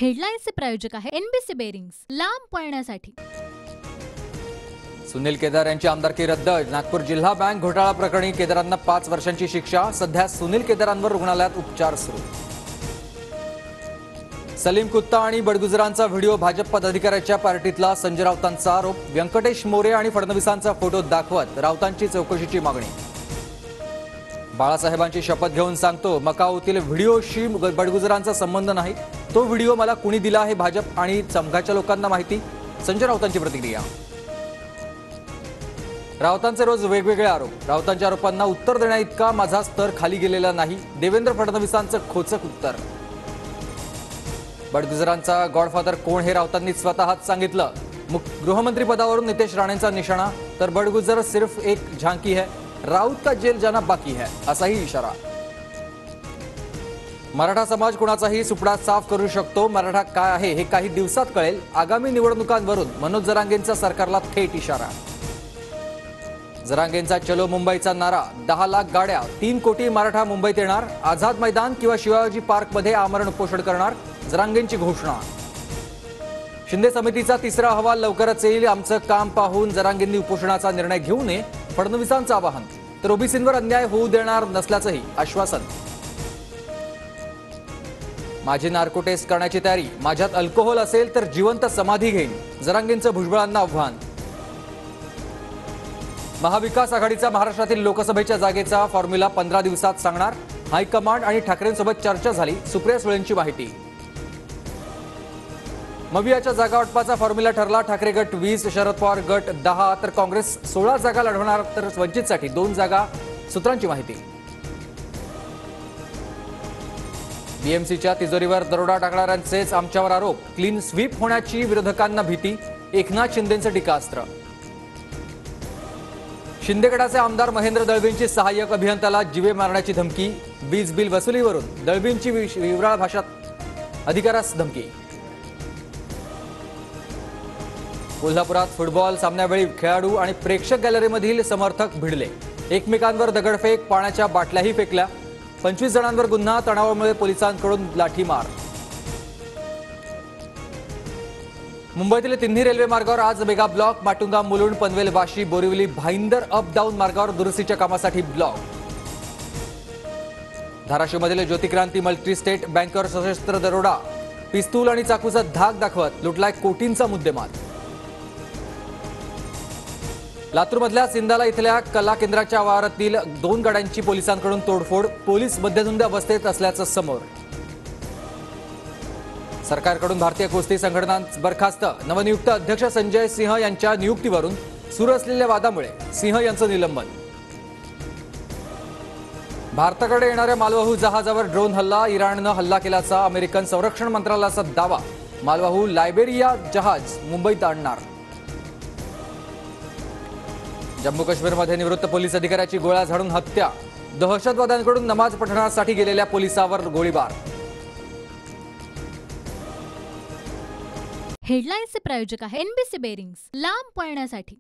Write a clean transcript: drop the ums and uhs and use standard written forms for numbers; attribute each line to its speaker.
Speaker 1: हेडलाईन्सचे प्रायोजक आहे NBC bearings, लांब पळण्यासाठी।
Speaker 2: सुनील केदार यांची आमदारकी रद्द। नागपूर जिल्हा बँक घोटाळा प्रकरणी केदारांना 5 वर्षांची शिक्षा। सध्या सुनील केदारांवर रुग्णालयात उपचार सुरू। सलीम कुत्ता आणि बडगुजरांचा व्हिडिओ भाजप पदाधिकाऱ्याच्या पार्टीतला संजय राऊतांचा आरोप। व्यंकटेश मोरे आणि फडणवीसांचा फोटो दाखवत राऊतांची चौकशीची मागणी। बाळासाहेबांची शपथ घेऊन सांगतो, मकाऊतील व्हिडिओशी बडगुजरांचा संबंध नाही। तो व्हिडिओ मला कुणी दिला हे भाजप आणि संघाच्या लोकांना माहिती। संजय राऊतांची प्रतिक्रिया। राऊतांचे रोज वेगवेगळे आरोप। राऊतांच्या आरोपांना उत्तर देण्याइतका माझा स्तर खाली गेलेला नाही। देवेंद्र फडणवीसांचं खोचक उत्तर। बडगुजरांचा गॉडफादर कोण हे राऊतांनी स्वतःच सांगितलं। गृहमंत्री पदावरून नितेश राणेंचा निशाणा, तर बडगुजर सिर्फ एक झांकी है, राऊत का जेल जाना बाकी है, असाही इशारा। मराठा समाज कुणाचाही सुपडा साफ करू शकतो। मराठा काय आहे हे काही दिवसात कळेल। आगामी निवडणुकांवरून मनोज जरांगेंचा सरकारला थेट इशारा। जरांगेंचा चलो मुंबईचा नारा। 10 लाख गाड्या, 3 कोटी मराठा मुंबईत येणार। आझाद मैदान किंवा शिवाजी पार्कमध्ये आमरण उपोषण करणार, जरांगेंची घोषणा। शिंदे समितीचा तिसरा अहवाल लवकरच येईल। आमचं काम पाहून जरांगेंनी उपोषणाचा निर्णय घेऊ नये, फडणवीसांचं आवाहन। तर ओबीसींवर अन्याय होऊ देणार नसल्याचंही आश्वासन। माझी नार्को टेस्ट करण्याची तयारी। माझ्यात अल्कोहोल असेल तर जिवंत समाधी घेईन, जरांगेंचं भुजबळांना आव्हान। महाविकास आघाडीचा महाराष्ट्रातील लोकसभेच्या जागेचा फॉर्म्युला 15 दिवसात सांगणार। हायकमांड आणि ठाकरेंसोबत चर्चा झाली, सुप्रिया सुळेंची माहिती। मवियाच्या जागा वाटपाचा फॉर्म्युला ठरला। ठाकरे गट 20, शरद पवार गट 10, तर काँग्रेस 16 जागा लढवणार, तर वंचितसाठी 2 जागा, सूत्रांची माहिती। बीएमसीच्या तिजोरीवर दरोडा टाकणाऱ्यांचेच आमच्यावर आरोप। क्लीन स्वीप होण्याची विरोधकांना भीती, एकनाथ शिंदेंचं टीकास्त्र। शिंदे गटाचे आमदार महेंद्र दळवींची सहाय्यक अभियंत्याला जीवे मारण्याची धमकी। वीज बिल वसुलीवरून दळवींची विव्राळ भाषात अधिकाऱ्यास धमकी। कोल्हापुरात फुटबॉल सामन्यावेळी खेळाडू आणि प्रेक्षक गॅलरीमधील समर्थक भिडले। एकमेकांवर दगडफेक, पाण्याच्या बाटल्याही फेकल्या। 25 जणांवर गुन्हा। तणावामुळे पोलिसांकडून लाठीमार। मुंबईतील तिन्ही रेल्वे मार्गावर आज mega block. Matunga Mulund Panvel Vashi Borivali Bhayandar up down मार्गावर दुरुस्तीच्या कामासाठी ब्लॉक। धाराशिवमधील ज्योतिक्रांती मल्टी स्टेट बँकेवर सशस्त्र दरोडा। पिस्तूल आणि चाकूचा धाक दाखवत लुटलाय कोटींचा मुद्देमाल। लातूरमधल्या सिंदाला इथल्या कला केंद्राच्या आवारातील 2 गाड्यांची पोलिसांकडून तोडफोड। पोलीस मध्यधुंद अवस्थेत असल्याचं समोर। सरकारकडून भारतीय कुस्ती संघटनांच बरखास्त। नवनियुक्त अध्यक्ष संजय सिंह यांच्या नियुक्तीवरून सुरू असलेल्या वादामुळे सिंह यांचं निलंबन। भारताकडे येणाऱ्या मालवाहू जहाजावर ड्रोन हल्ला। इराणनं हल्ला केल्याचा अमेरिकन संरक्षण मंत्रालयाचा दावा। मालवाहू लायबेरिया जहाज मुंबईत आणणार। जम्मू काश्मीरमध्ये निवृत्त पोलीस अधिकाऱ्याची गोळ्या झाडून हत्या। दहशतवाद्यांकडून नमाज पठणासाठी गेलेल्या पोलिसावर गोळीबार।
Speaker 1: हेडलाईन्सचे प्रायोजक आहे एनबीसी बेरिंग्स, लांब पळण्यासाठी।